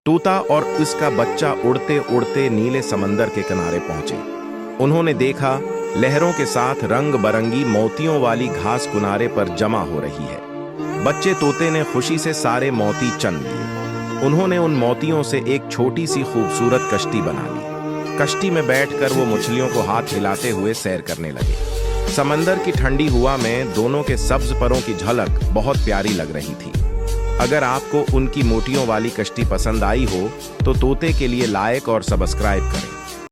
तोता और उसका बच्चा उड़ते उड़ते नीले समंदर के किनारे पहुंचे। उन्होंने देखा लहरों के साथ रंग बरंगी मोतियों वाली घास किनारे पर जमा हो रही है। बच्चे तोते ने खुशी से सारे मोती चुन लिए। उन्होंने उन मोतियों से एक छोटी सी खूबसूरत कश्ती बना ली। कश्ती में बैठकर वो मछलियों को हाथ हिलाते हुए सैर करने लगे। समंदर की ठंडी हवा में दोनों के सब्ज परों की झलक बहुत प्यारी लग रही थी। अगर आपको उनकी मोतियों वाली कश्ती पसंद आई हो तो तोते के लिए लाइक और सब्सक्राइब करें।